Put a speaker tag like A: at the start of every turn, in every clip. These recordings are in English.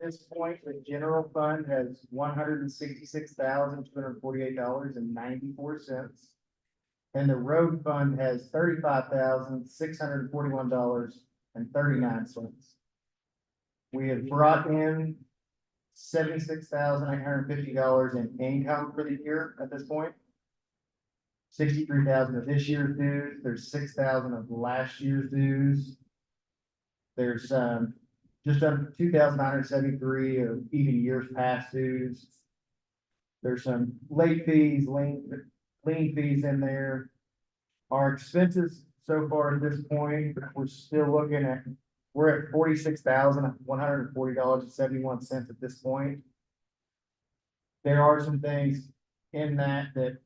A: this point, the general fund has $166,248.94. And the road fund has $35,641.39. We have brought in $76,850 in income for the year at this point. 63,000 of this year's dues. There's 6,000 of last year's dues. There's just under 2,973 of even years past dues. There's some late fees, lien fees in there. Our expenses so far at this point, we're still looking at, we're at $46,140.71 at this point. There are some things in that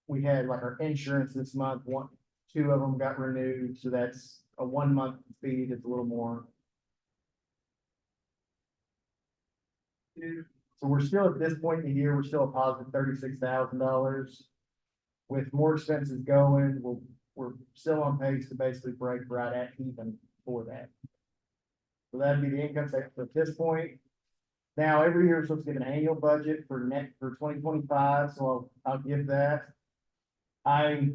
A: we had, like our insurance this month, two of them got renewed, so that's a 1 month fee that's a little more. So we're still at this point in the year, we're still a positive $36,000. With more expenses going, we're still on pace to basically break right at even for that. So that'd be the income statement at this point. Now, every year we're supposed to give an annual budget for 2025, so I'll give that. I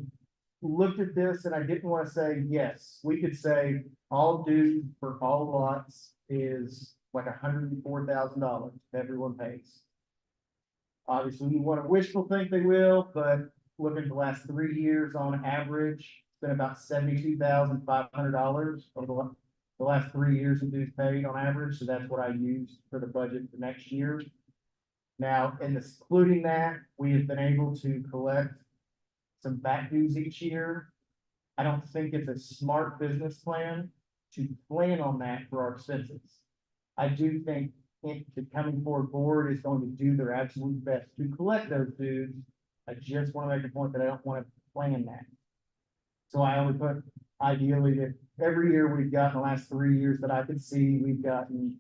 A: looked at this and I didn't want to say, yes, we could say all due for all lots is like $104,000 everyone pays. Obviously, we want to wishful think they will, but looking at the last 3 years on average, it's been about $72,500 over the last 3 years of dues paid on average. So that's what I used for the budget for next year. Now, including that, we have been able to collect some back dues each year. I don't think it's a smart business plan to plan on that for our expenses. I do think the coming forward board is going to do their absolute best to collect those dues. I just want to make a point that I don't want to plan that. So I only put ideally that every year we've gotten the last 3 years that I could see, we've gotten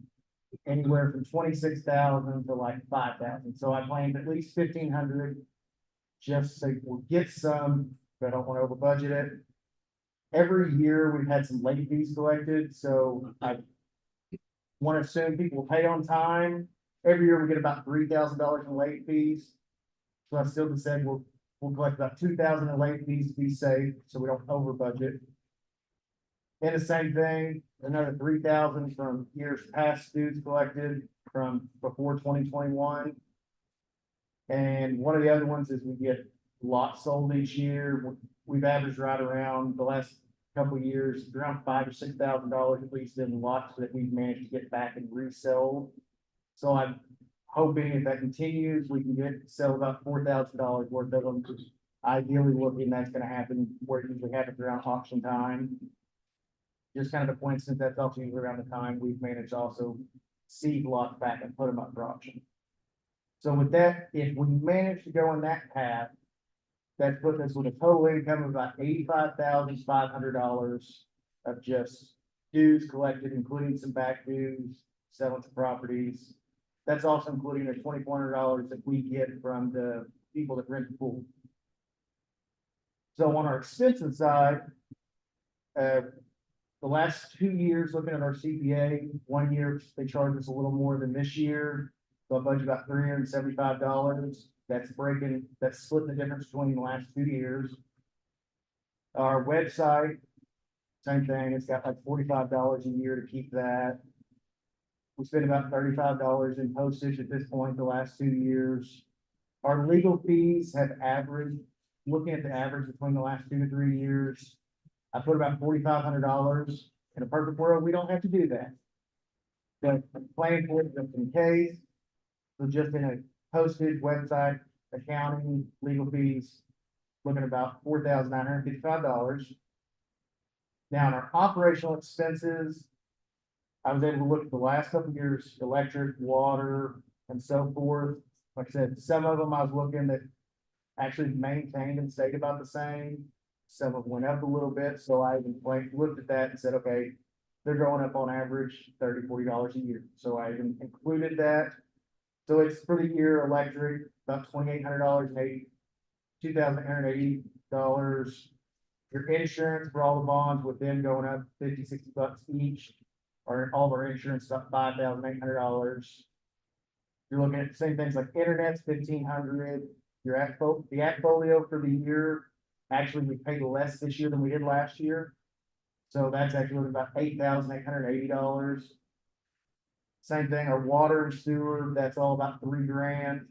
A: anywhere from 26,000 to like 5,000. So I planned at least 1,500 just so we'll get some, but I don't want to over budget it. Every year we've had some late fees collected, so I want to assume people will pay on time. Every year we get about $3,000 in late fees. So I still said we'll collect about 2,000 in late fees to be safe, so we don't over budget. And the same thing, another 3,000 from years past dues collected from before 2021. And one of the other ones is we get lots sold each year. We've averaged right around the last couple of years, around $5,000 or $6,000 at least in lots that we've managed to get back and resell. So I'm hoping if that continues, we can sell about $4,000 worth of them. Ideally looking, that's going to happen where it usually happens around auction time. Just kind of a coincidence, that's also usually around the time we've managed to also seed lots back and put them up for auction. So with that, if we manage to go on that path, that puts us with a total income of about $85,500 of just dues collected, including some back dues, selling some properties. That's also including the $2,400 that we get from the people that rent the pool. So on our expenses side, the last 2 years, looking at our CPA, 1 year they charged us a little more than this year. So I budget about $375. That's splitting the difference between the last 2 years. Our website, same thing, it's got like $45 a year to keep that. We spend about $35 in postage at this point the last 2 years. Our legal fees have averaged, looking at the average between the last 2 to 3 years, I put about $4,500. In a perfect world, we don't have to do that. But I'm planning for it just in case. So just in a postage, website, accounting, legal fees, looking at about $4,955. Now, in our operational expenses, I was able to look at the last couple of years, electric, water, and so forth. Like I said, some of them I was looking that actually maintained and stayed about the same. Some of them went up a little bit. So I even looked at that and said, okay, they're going up on average $30, $40 a year. So I even included that. So it's for the year electric, about $2,800 and $2,880. Your insurance for all the bonds with them going up $50, $60 each. all of our insurance stuff, $5,800. You're looking at the same things like internet's 1,500. Your the Folio for the year, actually, we paid less this year than we did last year. So that's actually about $8,880. Same thing, our water and sewer, that's all about $3,000.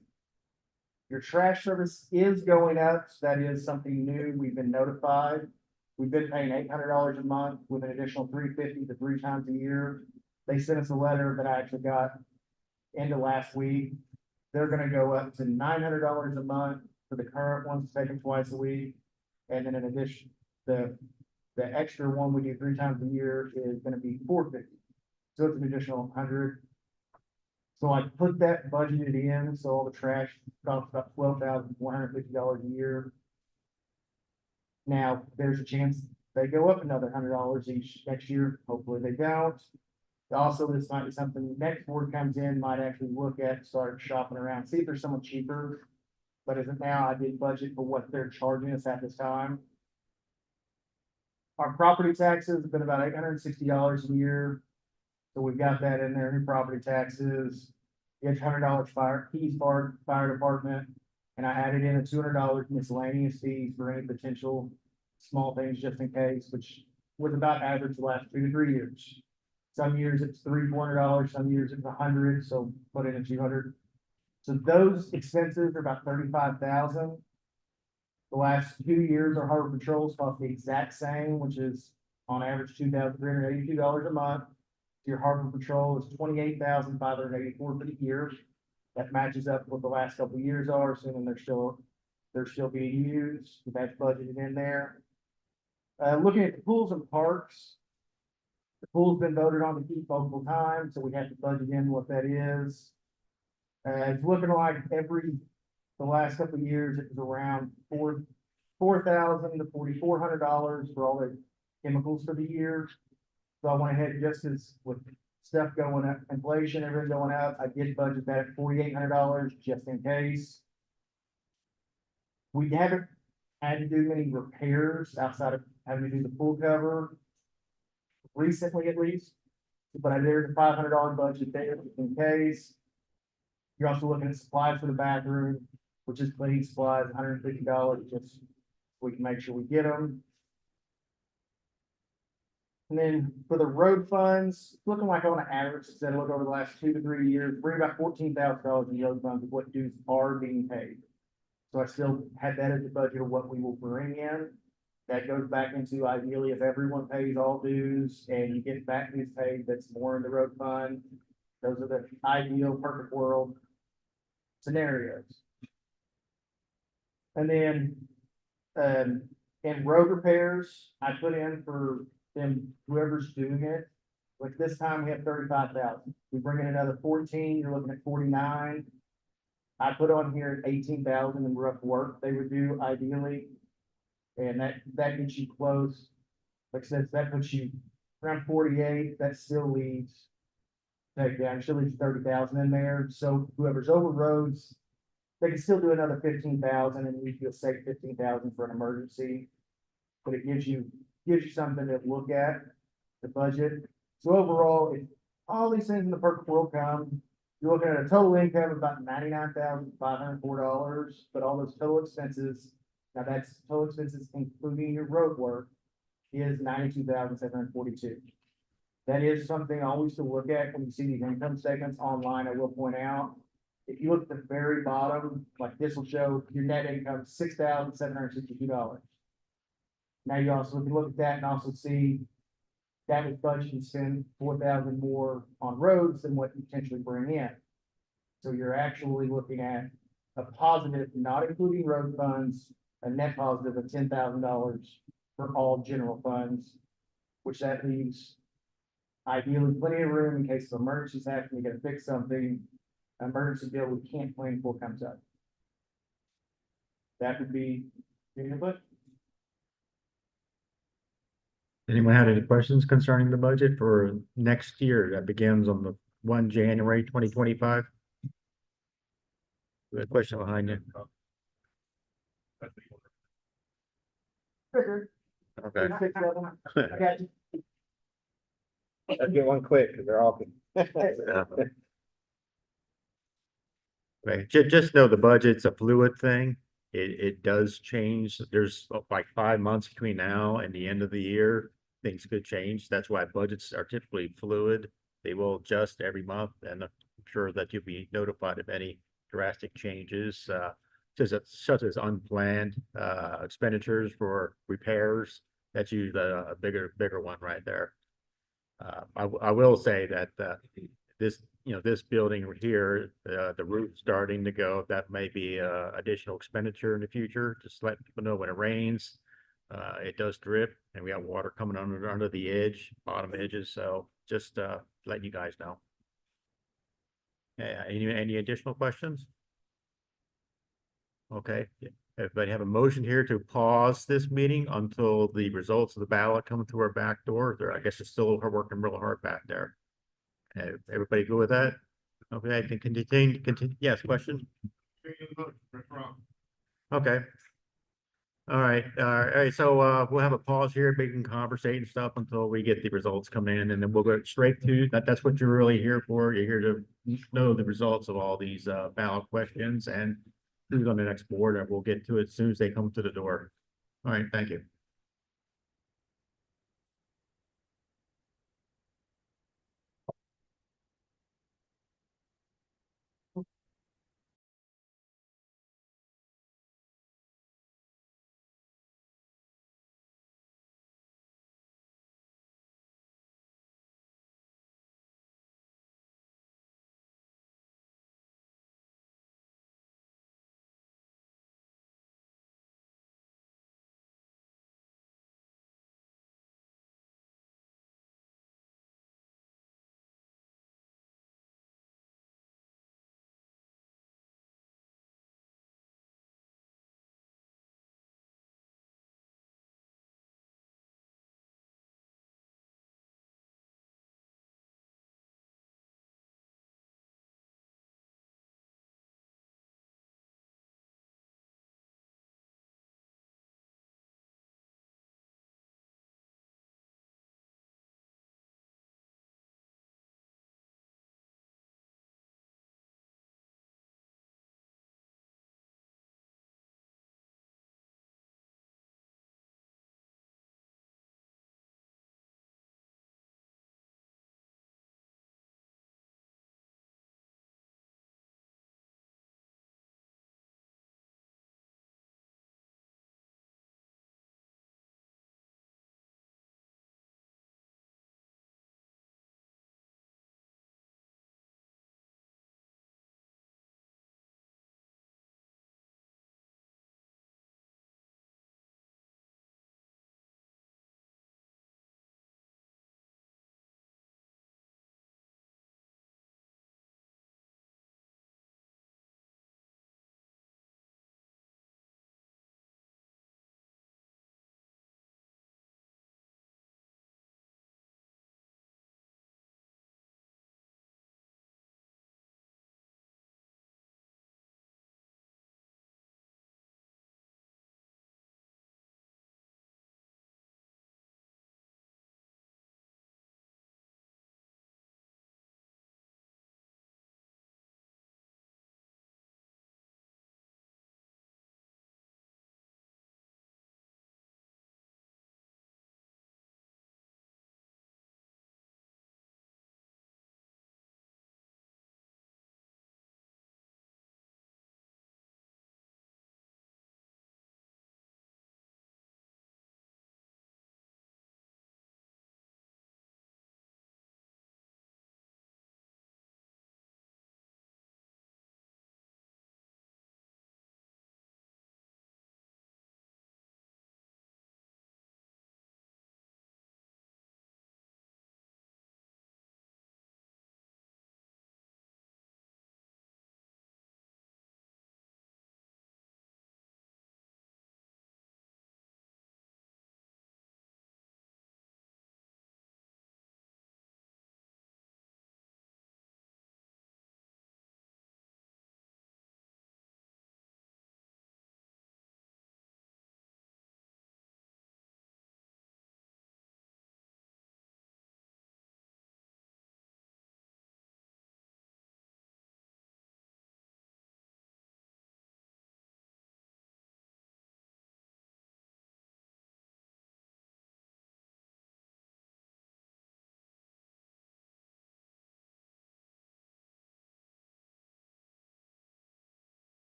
A: Your trash service is going up, so that is something new. We've been notified. We've been paying $800 a month with an additional $350 to 3 times a year. They sent us a letter that I actually got end of last week. They're gonna go up to $900 a month for the current ones, taken twice a week. And then in addition, the extra one we do 3 times a year is gonna be $450. So it's an additional 100. So I put that budgeted in, so all the trash costs about $12,150 a year. Now, there's a chance they go up another $100 each next year. Hopefully they don't. Also, this might be something next board comes in, might actually look at, start shopping around, see if there's someone cheaper. But as of now, I did budget for what they're charging us at this time. Our property taxes have been about $860 a year. So we've got that in there, new property taxes. It's $100 fire department. And I added in a $200 miscellaneous fees for any potential small things just in case, which was about average the last 2 to 3 years. Some years it's $300-400, some years it's $100, so put in a $200. So those expenses are about $35,000. The last 2 years, our harbor patrols cost the exact same, which is on average $2,382 a month. Your harbor patrol is $28,584 for the year. That matches up with the last couple of years are, assuming they're still being used. That's budgeted in there. Looking at the pools and parks, the pool's been voted on to keep multiple times, so we have to budget in what that is. It's looking like the last couple of years, it was around $4,000 to $4,400 for all the chemicals for the year. So I went ahead, just as with stuff going up, inflation, everything going up, I did budget that at $4,800 just in case. We haven't had to do many repairs outside of having to do the pool cover recently, at least. But there's a $500 budget there just in case. You're also looking at supplies for the bathroom, which is cleaning supplies, $150, just so we can make sure we get them. And then for the road funds, looking like on average, instead of look over the last 2 to 3 years, bring about $14,000 in road funds of what dues are being paid. So I still had that as the budget of what we will bring in. That goes back into ideally if everyone pays all dues and you get back dues paid, that's more in the road fund. Those are the ideal perfect world scenarios. And then in road repairs, I put in for them, whoever's doing it. Like this time we have 35,000. We bring in another 14, you're looking at 49. I put on here 18,000 in rough work they would do ideally. And that gets you close. Like I said, that puts you around 48. That still leaves, take down, still leaves 30,000 in there. So whoever's over roads, they can still do another 15,000 and you'll save 15,000 for an emergency. But it gives you something to look at, the budget. So overall, if all these things in the perfect world come, you're looking at a total income of about $99,504, but all those total expenses, now that's total expenses including your road work, is $92,742. That is something always to look at when you see these income statements online. I will point out, if you look at the very bottom, like this will show your net income $6,762. Now you also can look at that and also see that was budgeted to spend 4,000 more on roads than what you potentially bring in. So you're actually looking at a positive, not including road funds, a net positive of $10,000 for all general funds, which that leaves ideally plenty of room in case of emergencies happen, you gotta fix something, an emergency bill we can't plan for comes up. That would be your input.
B: Anyone have any questions concerning the budget for next year that begins on the 1 January 2025? We have a question behind you. Okay.
A: I got you.
C: Let's get one quick, because they're all.
B: Right, just know the budget's a fluid thing. It does change. There's like 5 months between now and the end of the year. Things could change. That's why budgets are typically fluid. They will adjust every month, and I'm sure that you'll be notified of any drastic changes, such as unplanned expenditures for repairs. That's usually a bigger one right there. I will say that this, this building here, the roof's starting to go. That may be additional expenditure in the future. Just let people know when it rains, it does drip, and we have water coming under the edge, bottom edges. So just letting you guys know. Yeah, any additional questions? Okay, everybody have a motion here to pause this meeting until the results of the ballot come through our back door. I guess it's still working real hard back there. Everybody good with that? Okay, I can continue, yes, question? Okay. All right, so we'll have a pause here, making conversation and stuff until we get the results coming in, and then we'll go straight to that's what you're really here for. You're here to know the results of all these ballot questions and who's on the next board, and we'll get to it as soon as they come to the door. All right, thank you.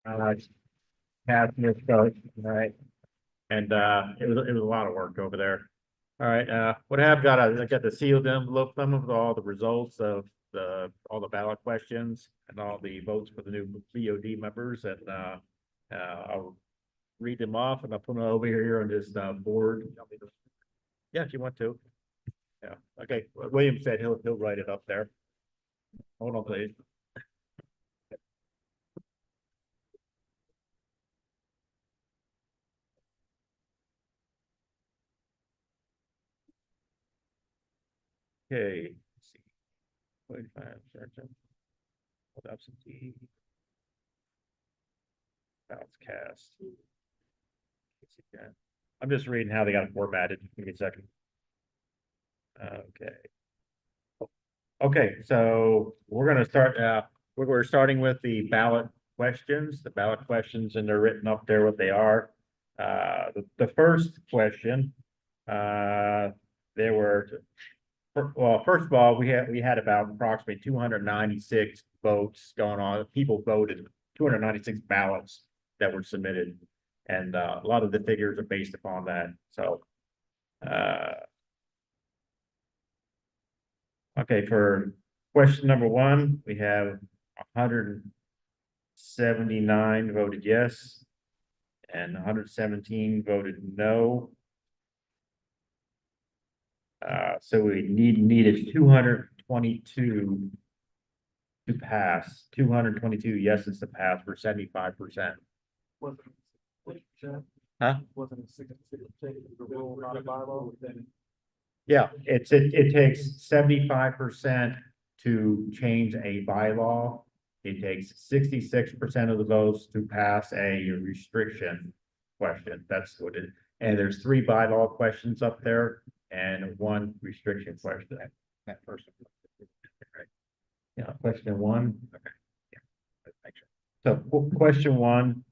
B: Cast misspelled, all right. And it was a lot of work over there. All right, what I have got, I got the sealed envelope, some of all the results of all the ballot questions and all the votes for the new BOD members, and I'll read them off and I'll put them over here on this board. Yeah, if you want to. Yeah, okay, William said he'll write it up there. Hold on, please. Okay, let's see. 45, Sergeant. Hold absentee. Ballots cast. Let's see, yeah. I'm just reading how they got it formatted. Give me a second. Okay. Okay, so we're gonna start, we're starting with the ballot questions, and they're written up there what they are. The first question, there were, well, first of all, we had about approximately 296 votes going on. People voted, 296 ballots that were submitted. And a lot of the figures are based upon that, so. Okay, for question number one, we have 179 voted yes, and 117 voted no. So we needed 222 to pass, 222 yeses to pass for 75%. Huh?
A: Wasn't a six, the rule, not a bylaw, then.
B: Yeah, it takes 75% to change a bylaw. It takes 66% of the votes to pass a restriction question. That's what it, and there's 3 bylaw questions up there and 1 restriction question. That first one. Right. Yeah, question 1. Okay. Yeah. So question 1,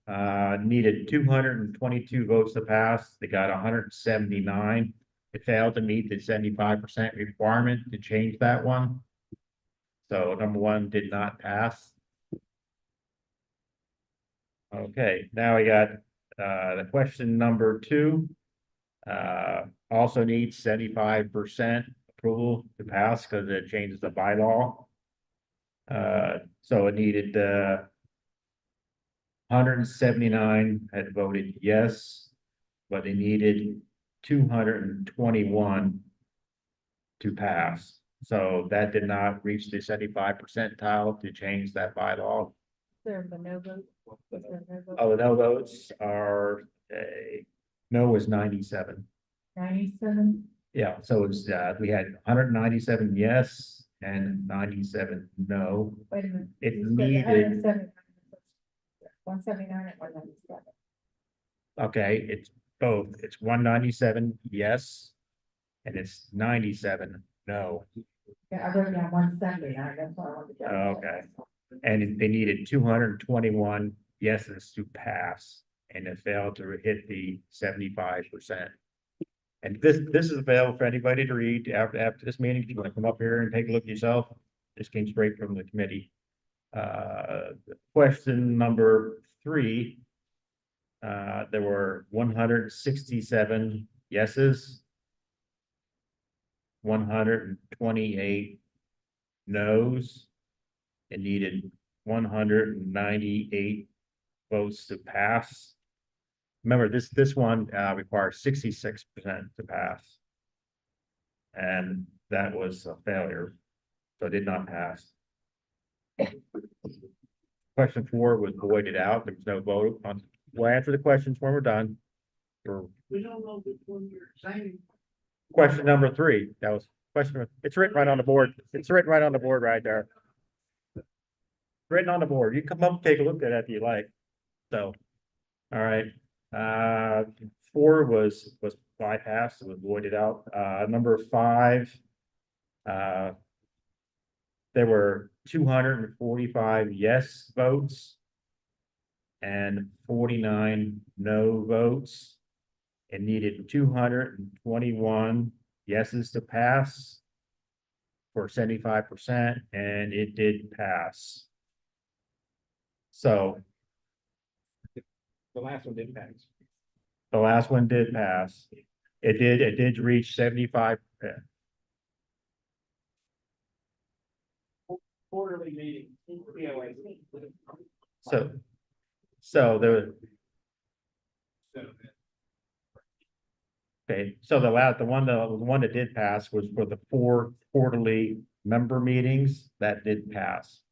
B: needed 222 votes to pass. They got 179. It failed to meet the 75% requirement to change that one. So number 1 did not pass. Okay, now we got the question number 2. Also needs 75% approval to pass because it changes the bylaw. So it needed 179 had voted yes, but they needed 221 to pass. So that did not reach the 75 percentile to change that bylaw.
D: There were no votes. Was there no vote?
B: Oh, the no votes are, no was 97.
D: 97?
B: Yeah, so it's, we had 197 yes and 97 no.
D: Wait a minute.
B: It
D: You said
B: needed,
D: 179. 179 and 197.
B: okay, it's both. It's 197 yes, and it's 97 no.
D: Yeah, I wrote down 179, that's what I wanted to go.
B: Okay. And they needed 221 yeses to pass, and it failed to hit the 75%. And this is available for anybody to read after this meeting. If you want to come up here and take a look yourself, this came straight from the committee. Question number 3. There were 167 yeses, 128 noes. It needed 198 votes to pass. Remember, this one requires 66% to pass. And that was a failure, so it did not pass. Question 4 was voided out. There was no vote on. We'll answer the questions when we're done.
E: We don't know which one you're saying.
B: Question number 3, that was question, it's written right on the board. It's written right on the board right there. Written on the board. You come up and take a look at it if you like. So, all right. 4 was bypassed, it was voided out. Number 5. There were 245 yes votes and 49 no votes. It needed 221 yeses to pass for 75%, and it did pass. So
C: The last one didn't pass.
B: The last one did pass. It did reach 75.
E: Quarterly meeting.
B: So there, okay, so the one that did pass was for the 4 quarterly member meetings, that did pass.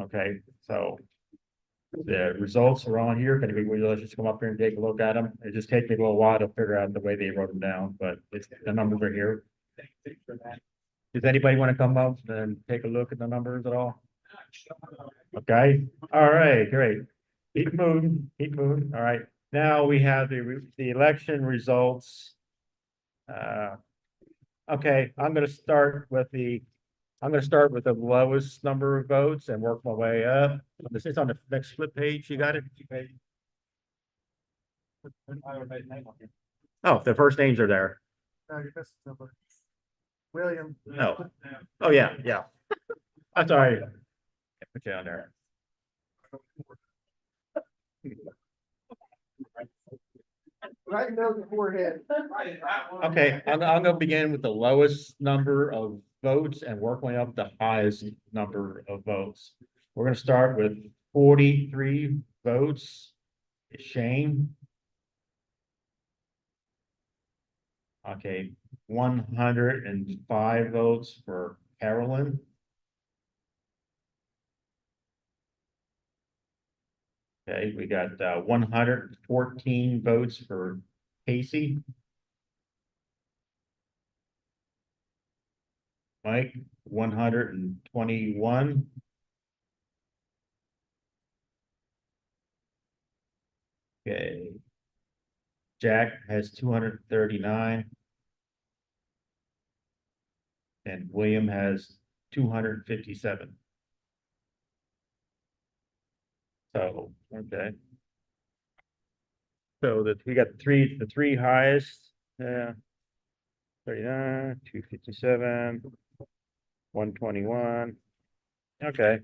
B: Okay, so the results are on here. Can anybody let's just come up here and take a look at them? It just takes me a little while to figure out the way they wrote them down, but the numbers are here. Does anybody want to come up and take a look at the numbers at all? Okay, all right, great. Keep moving, keep moving. All right, now we have the election results. Okay, I'm gonna start with the lowest number of votes and work my way up. This is on the next flip page. You got it? Oh, the first names are there.
A: No, you missed somebody. William.
B: No. Oh, yeah, yeah. I'm sorry. Put you on there.
A: Right in the forehead.
B: Okay, I'm gonna begin with the lowest number of votes and work my way up the highest number of votes. We're gonna start with 43 votes. Shane. Okay, 105 votes for Carolyn. Okay, we got 114 votes for Casey. Mike, 121. Okay. Jack has 239. And William has 257. So, okay. So that we got the three highest, 39, 257, 121. Okay.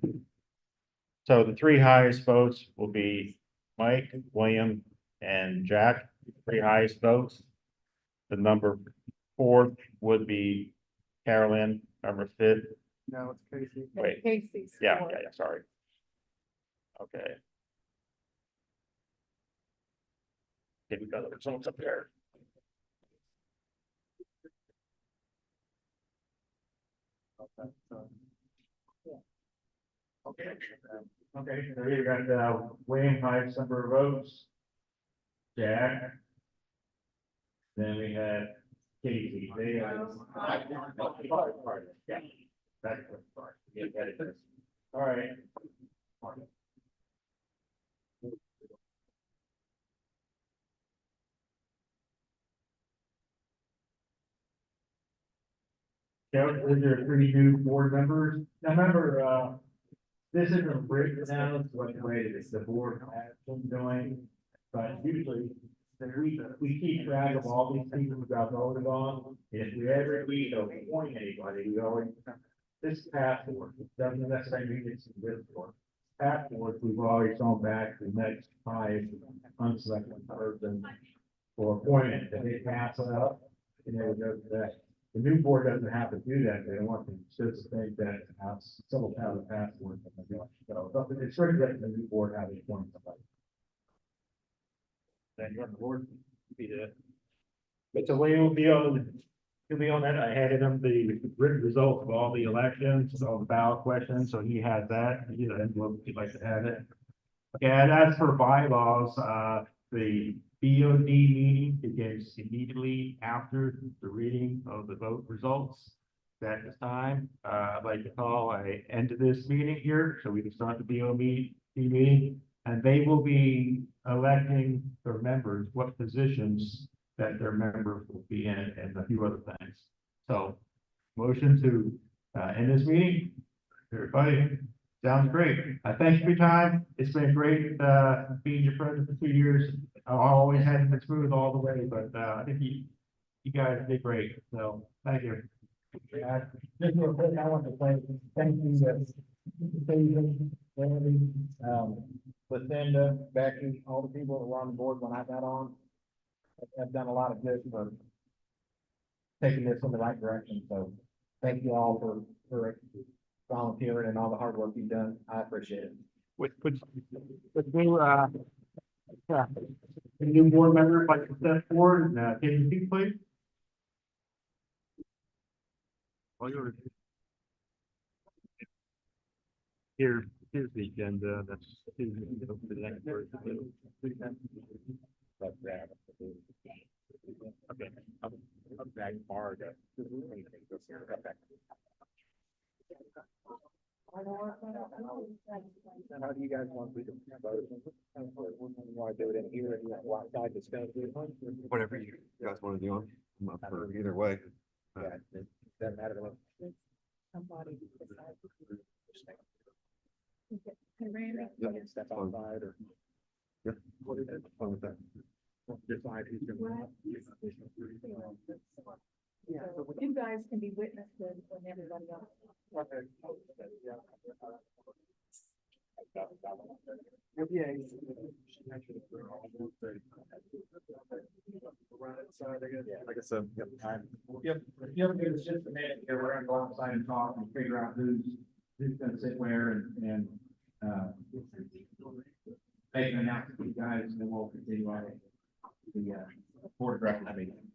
B: So the 3 highest votes will be Mike, William, and Jack, 3 highest votes. The number 4th would be Carolyn, number 5th.
A: No, it's Casey.
B: Wait.
D: Casey's.
B: Yeah,
D: fourth.
B: yeah, sorry. Okay. Okay, we got the results up there. Okay, okay, so we got William highest number of votes. Jack. Then we had Casey. They had. Yeah. That's the part. Yeah, that is. All right. Yeah, these are 3 new board members. Now remember, this isn't a breakdown, it's what the way that the board has been doing. But usually, we keep track of all these people who got voted on. If we ever appoint anybody, we always, this past board, doesn't necessarily mean it's this board. Past boards, we've always gone back to the next highest unselected person for appointment, and they pass it up, and they would go to that. The new board doesn't have to do that, they don't want to just think that several have the past board. So it's really that the new board have to appoint somebody. Then you're on the board, be the. But so we will be on, he'll be on that, I handed him the written results of all the elections, all the ballot questions, so he has that, you know, envelope if you'd like to have it. And as for bylaws, the BOD meeting begins immediately after the reading of the vote results. At this time, I'd like to call an end to this meeting here, so we can start the BOD meeting. And they will be electing their members, what positions that their members will be in, and a few other things. So, motion to end this meeting. Everybody, sounds great. Thank you for your time. It's been great being your friend for 2 years. I always hadn't been smooth all the way, but I think you guys did great. So, thank you.
A: Just real quick, I want to say thank you to Stephen, Randy, Lucinda, Becky, all the people that were on the board when I got on have done a lot of good for taking this in the right direction. So thank you all for volunteering and all the hard work you've done. I appreciate it.
E: With new, the new board member, if I could step forward and, take your seat, please. Here's the agenda, that's. Okay. I'm back far to.
C: How do you guys want me to vote? Want to do it in here and you want outside discuss it?
F: Whatever you guys want to do, I'm up for either way.
C: Yeah, it doesn't matter to me.
D: Somebody decide.
C: You can step outside or.
F: Yeah, fine with that.
C: Decide who's gonna.
D: Yeah, so you guys can be witnesses when everybody else.
F: I guess so, yep.
A: Yep, give us just a minute here. We're gonna go outside and talk and figure out who's gonna sit where and make an announcement to you guys, and then we'll continue on the board of directors meeting.